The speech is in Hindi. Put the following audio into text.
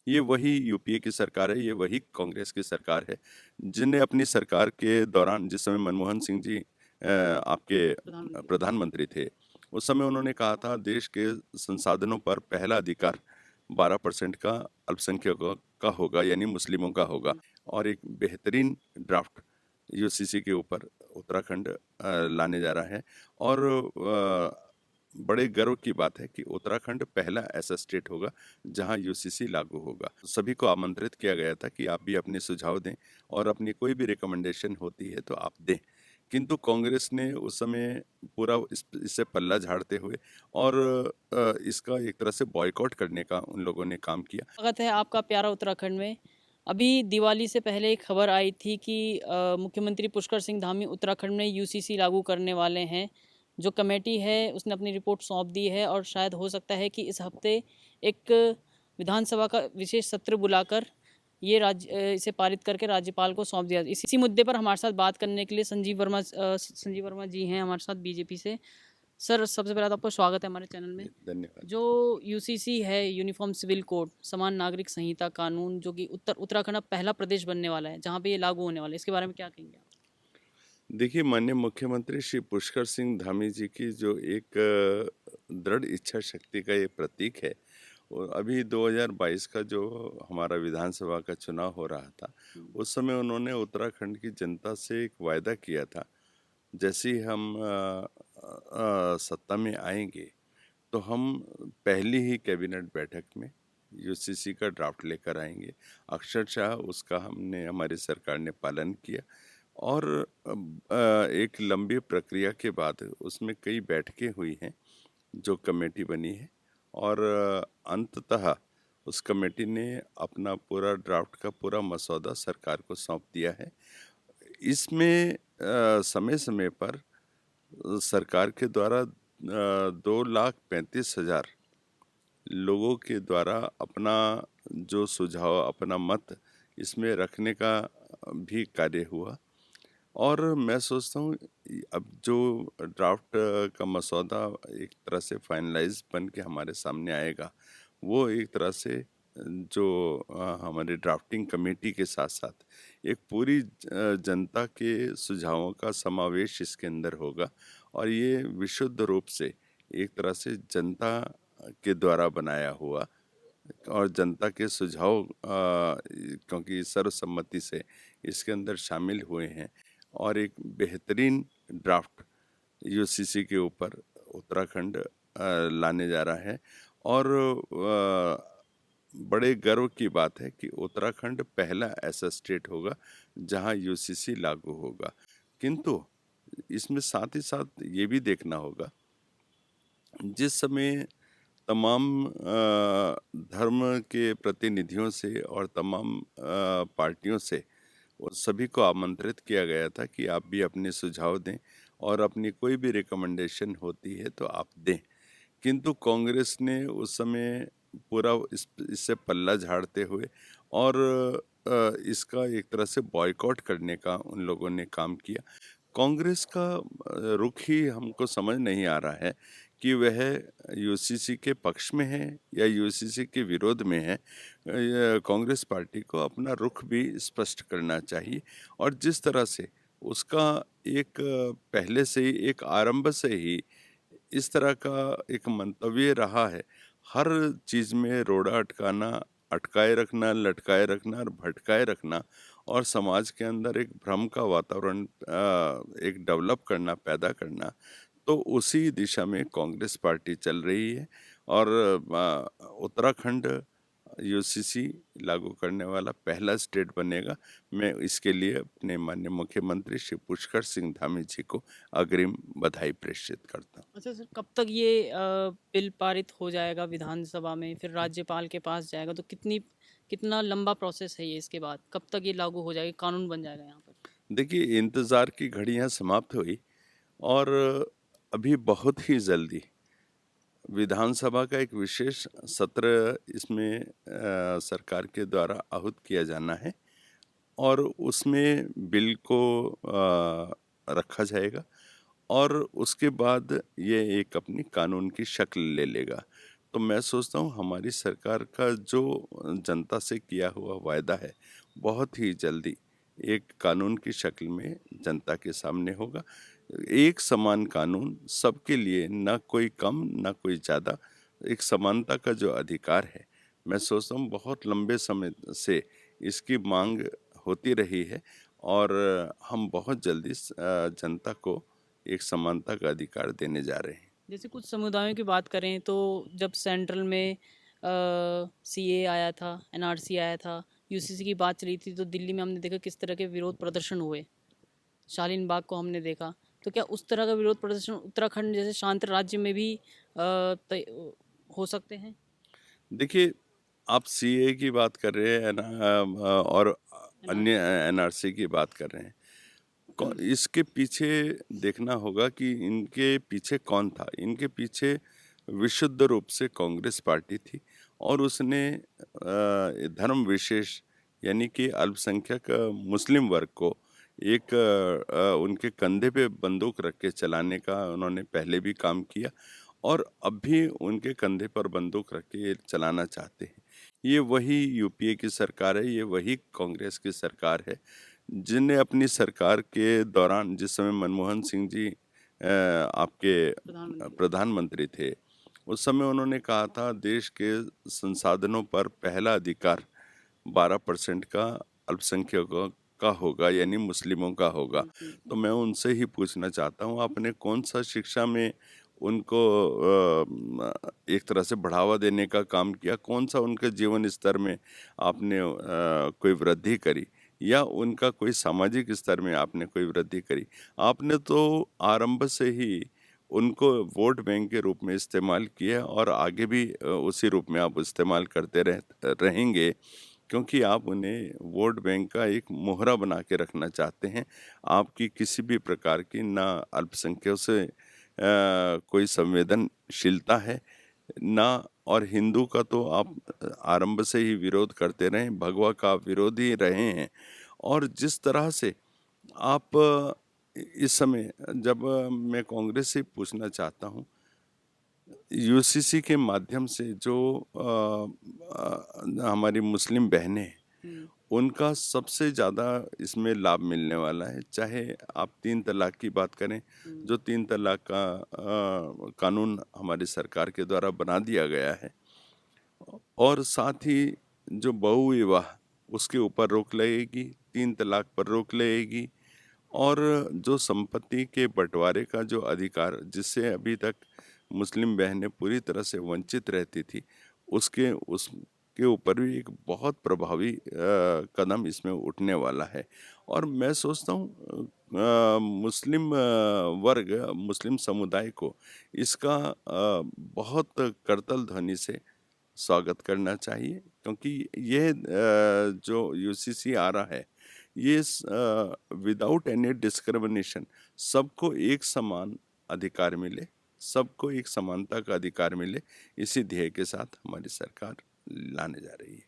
ये वही यूपीए की सरकार है, ये वही कांग्रेस की सरकार है, जिन्हें अपनी सरकार के दौरान जिस समय मनमोहन सिंह जी आपके प्रधानमंत्री। प्रधानमंत्री थे, उस समय उन्होंने कहा था देश के संसाधनों पर पहला अधिकार 12% का अल्पसंख्यकों का होगा, यानी मुस्लिमों का होगा। जी। और एक बेहतरीन ड्राफ्ट यूसीसी के ऊपर उत्तराखंड लाने जा रहा है। और बड़े गर्व की बात है कि उत्तराखंड पहला ऐसा स्टेट होगा जहां यूसीसी लागू होगा। सभी को आमंत्रित किया गया था कि आप भी अपने सुझाव दें और अपनी कोई भी रिकमेंडेशन होती है तो आप दें। किंतु कांग्रेस ने उस समय पूरा इससे पल्ला झाड़ते हुए और इसका एक तरह से बॉयकॉट करने का उन लोगों ने काम किया। स्वागत है आपका प्यारा उत्तराखंड में। अभी दिवाली से पहले एक खबर आई थी कि मुख्यमंत्री पुष्कर सिंह धामी उत्तराखंड में यूसीसी लागू करने वाले हैं। जो कमेटी है उसने अपनी रिपोर्ट सौंप दी है और शायद हो सकता है कि इस हफ्ते एक विधानसभा का विशेष सत्र बुलाकर इसे पारित करके राज्यपाल को सौंप दिया। इसी मुद्दे पर हमारे साथ बात करने के लिए संजीव वर्मा जी हैं हमारे साथ बीजेपी से। सर, सबसे पहले तो आपका स्वागत है हमारे चैनल में। धन्यवाद। जो यूसीसी है, यूनिफॉर्म सिविल कोड, समान नागरिक संहिता कानून, जो कि उत्तराखंड अब पहला प्रदेश बनने वाला है जहाँ पे ये लागू होने वाला है, इसके बारे में क्या कहेंगे आप? देखिए, माननीय मुख्यमंत्री श्री पुष्कर सिंह धामी जी की जो एक दृढ़ इच्छा शक्ति का ये प्रतीक है। और अभी 2022 का जो हमारा विधानसभा का चुनाव हो रहा था, उस समय उन्होंने उत्तराखंड की जनता से एक वायदा किया था, जैसे ही हम सत्ता में आएंगे तो हम पहली ही कैबिनेट बैठक में यूसीसी का ड्राफ्ट लेकर आएंगे। अक्षरशः उसका हमारी सरकार ने पालन किया। और एक लंबी प्रक्रिया के बाद उसमें कई बैठकें हुई हैं, जो कमेटी बनी है। और अंततः उस कमेटी ने अपना पूरा ड्राफ्ट का पूरा मसौदा सरकार को सौंप दिया है। इसमें समय समय पर सरकार के द्वारा 2,35,000 लोगों के द्वारा अपना जो सुझाव, अपना मत इसमें रखने का भी कार्य हुआ। और मैं सोचता हूँ अब जो ड्राफ्ट का मसौदा एक तरह से फाइनलाइज बन के हमारे सामने आएगा, वो एक तरह से जो हमारे ड्राफ्टिंग कमेटी के साथ साथ एक पूरी जनता के सुझावों का समावेश इसके अंदर होगा। और ये विशुद्ध रूप से एक तरह से जनता के द्वारा बनाया हुआ और जनता के सुझाव क्योंकि सर्वसम्मति से इसके अंदर शामिल हुए हैं। और एक बेहतरीन ड्राफ्ट यूसीसी के ऊपर उत्तराखंड लाने जा रहा है। और बड़े गर्व की बात है कि उत्तराखंड पहला ऐसा स्टेट होगा जहां यूसीसी लागू होगा। किंतु इसमें साथ ही साथ ये भी देखना होगा, जिस समय तमाम धर्म के प्रतिनिधियों से और तमाम पार्टियों से वो सभी को आमंत्रित किया गया था कि आप भी अपने सुझाव दें और अपनी कोई भी रिकमेंडेशन होती है तो आप दें। किंतु कांग्रेस ने उस समय पूरा इससे पल्ला झाड़ते हुए और इसका एक तरह से बॉयकॉट करने का उन लोगों ने काम किया। कांग्रेस का रुख ही हमको समझ नहीं आ रहा है कि वह यूसीसी के पक्ष में है या यूसीसी के विरोध में है। कांग्रेस पार्टी को अपना रुख भी स्पष्ट करना चाहिए। और जिस तरह से उसका एक पहले से ही एक आरंभ से ही इस तरह का एक मंतव्य रहा है, हर चीज़ में रोड़ा अटकाना, अटकाए रखना, लटकाए रखना और भटकाए रखना, और समाज के अंदर एक भ्रम का वातावरण एक डेवलप करना, पैदा करना। तो उसी दिशा में कांग्रेस पार्टी चल रही है। और उत्तराखंड यूसीसी लागू करने वाला पहला स्टेट बनेगा। मैं इसके लिए अपने माननीय मुख्यमंत्री श्री पुष्कर सिंह धामी जी को अग्रिम बधाई प्रेषित करता हूँ। अच्छा सर, कब तक ये बिल पारित हो जाएगा विधानसभा में, फिर राज्यपाल के पास जाएगा, तो कितना लंबा प्रोसेस है ये? इसके बाद कब तक ये लागू हो जाएगा, कानून बन जाएगा यहाँ पर? देखिए, इंतज़ार की घड़ियाँ समाप्त हुई और अभी बहुत ही जल्दी विधानसभा का एक विशेष सत्र इसमें सरकार के द्वारा आहूत किया जाना है। और उसमें बिल को रखा जाएगा और उसके बाद ये एक अपनी कानून की शक्ल ले लेगा। तो मैं सोचता हूँ हमारी सरकार का जो जनता से किया हुआ वायदा है, बहुत ही जल्दी एक कानून की शक्ल में जनता के सामने होगा। एक समान कानून सबके लिए, ना कोई कम ना कोई ज़्यादा, एक समानता का जो अधिकार है, मैं सोचता हूँ बहुत लंबे समय से इसकी मांग होती रही है और हम बहुत जल्दी जनता को एक समानता का अधिकार देने जा रहे हैं। जैसे कुछ समुदायों की बात करें तो जब सेंट्रल में सीए आया था, एनआरसी आया था, यूसीसी की बात चली थी, तो दिल्ली में हमने देखा किस तरह के विरोध प्रदर्शन हुए। शालीन बाग को हमने देखा। तो क्या उस तरह का विरोध प्रदर्शन उत्तराखंड जैसे शांत राज्य में भी हो सकते हैं? देखिए, आप सीए की बात कर रहे हैं ना, और अन्य एनआरसी। एनआरसी की बात कर रहे हैं। इसके पीछे देखना होगा कि इनके पीछे कौन था। इनके पीछे विशुद्ध रूप से कांग्रेस पार्टी थी और उसने धर्म विशेष यानी कि अल्पसंख्यक मुस्लिम वर्ग को एक उनके कंधे पे बंदूक रख के चलाने का उन्होंने पहले भी काम किया और अब भी उनके कंधे पर बंदूक रख के चलाना चाहते हैं। ये वही यूपीए की सरकार है, ये वही कांग्रेस की सरकार है, जिनने अपनी सरकार के दौरान, जिस समय मनमोहन सिंह जी आपके प्रधानमंत्री। प्रधानमंत्री थे, उस समय उन्होंने कहा था देश के संसाधनों पर पहला अधिकार 12% का अल्पसंख्यकों का होगा, यानी मुस्लिमों का होगा। तो मैं उनसे ही पूछना चाहता हूँ, आपने कौन सा शिक्षा में उनको एक तरह से बढ़ावा देने का काम किया? कौन सा उनके जीवन स्तर में आपने कोई वृद्धि करी या उनका कोई सामाजिक स्तर में आपने कोई वृद्धि करी? आपने तो आरंभ से ही उनको वोट बैंक के रूप में इस्तेमाल किया और आगे भी उसी रूप में आप इस्तेमाल करते रहेंगे, क्योंकि आप उन्हें वोट बैंक का एक मोहरा बना के रखना चाहते हैं। आपकी किसी भी प्रकार की ना अल्पसंख्यकों से कोई संवेदनशीलता है, ना, और हिंदू का तो आप आरंभ से ही विरोध करते रहे, भगवा का आप विरोधी रहे हैं। और जिस तरह से आप इस समय, जब मैं कांग्रेस से पूछना चाहता हूँ, यूसीसी के माध्यम से जो हमारी मुस्लिम बहनें हैं, हम्म। उनका सबसे ज़्यादा इसमें लाभ मिलने वाला है। चाहे आप 3 तलाक की बात करें, जो 3 तलाक का कानून हमारी सरकार के द्वारा बना दिया गया है, और साथ ही जो बहुविवाह, उसके ऊपर रोक लगेगी, 3 तलाक पर रोक लगेगी, और जो संपत्ति के बंटवारे का जो अधिकार, जिससे अभी तक मुस्लिम बहनें पूरी तरह से वंचित रहती थी, उसके ऊपर भी एक बहुत प्रभावी कदम इसमें उठने वाला है। और मैं सोचता हूँ मुस्लिम वर्ग, मुस्लिम समुदाय को इसका बहुत करतल ध्वनि से स्वागत करना चाहिए, क्योंकि ये जो यूसीसी आ रहा है, ये विदाउट एनी डिस्क्रिमिनेशन सबको एक समान अधिकार मिले, सबको एक समानता का अधिकार मिले, इसी ध्येय के साथ हमारी सरकार लाने जा रही है।